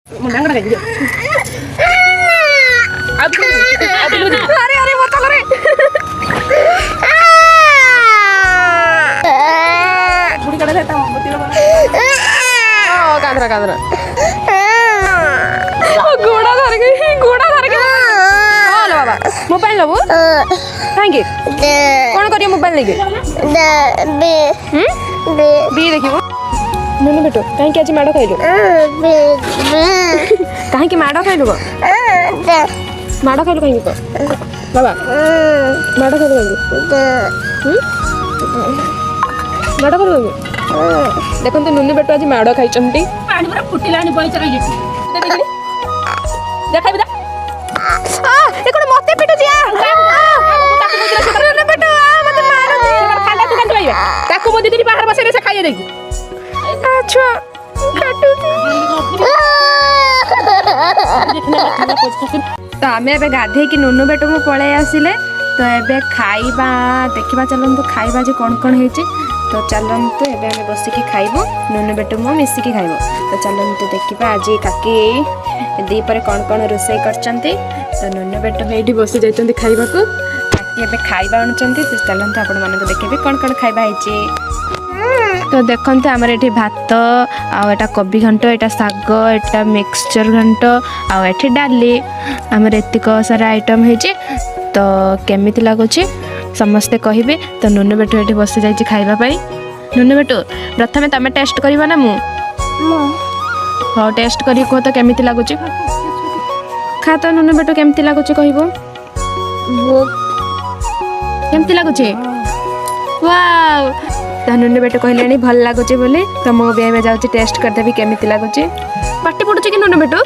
मुंडा खाई दियो अरे अरे मत करे बुढ़ी कड़ा जाता मोती लो ओ कांदरा कांदरा घोड़ा धर गई हां बाबा मोबाइल लो थैंक यू कौन करियो मोबाइल लेके बी देखिबो ननु बेटो काहे के आज माडो खाइलो काहे के माडो खाइलो माडो खाइलो काहे को बाबा माडो खाइलो माडो खाइलो देखो तो नुनु बेटो आज माडो खाइ चंती पानी पूरा फुटिलानी बई चरई जे देखि देखाइ बिदा आ ए कोन मते पेटो जिया नुनु बेटो मते मारो दे खाला तू कान खाइबा ताको मते देरी बाहर बसे रे से खाइए देखि अच्छा काटू तो आम ए गाधे कि नुनु बेटो मु पलि आसिले तो एबे खाइबा देखा चलतु खाइबा जे कौन कौन होती तो चलतु एबे आम बसिकी खाइबू नुनु बेटो मु मिसिकी खाइबू तो चलतु देखा आज काकी दीपर कौन कौन रोषे कर तो नुनु बेटो ये बसी जाइए खाइबा को काकी एबे खाइबा आणुचंती तो चलतु आपण मानक देखेबे कौन कौन खाइबा होती तो देखते आमर ये भात आटा कोबी घंट यहाँ शाग यहाँ मिक्सचर घंट आठी डाली आमर एतिक सारा आइटम हो तो केमी लगुच समस्ते कहे तो नुनु बेटू ये बसी जा खावाई नुनु बेटू प्रथम तुम टेस्ट कर ना मु हाँ टेस्ट कर कह तो केमी लगुच खा तो नुनु बेटू केमती लगुच कह केमती लगुच वाव तो नुनु बेटू कहले भल लगुच बोली तो मुझे जाऊँगी टेस्ट करदेवी केमी लगुच पाटी पड़ुची कि नुनु बेटू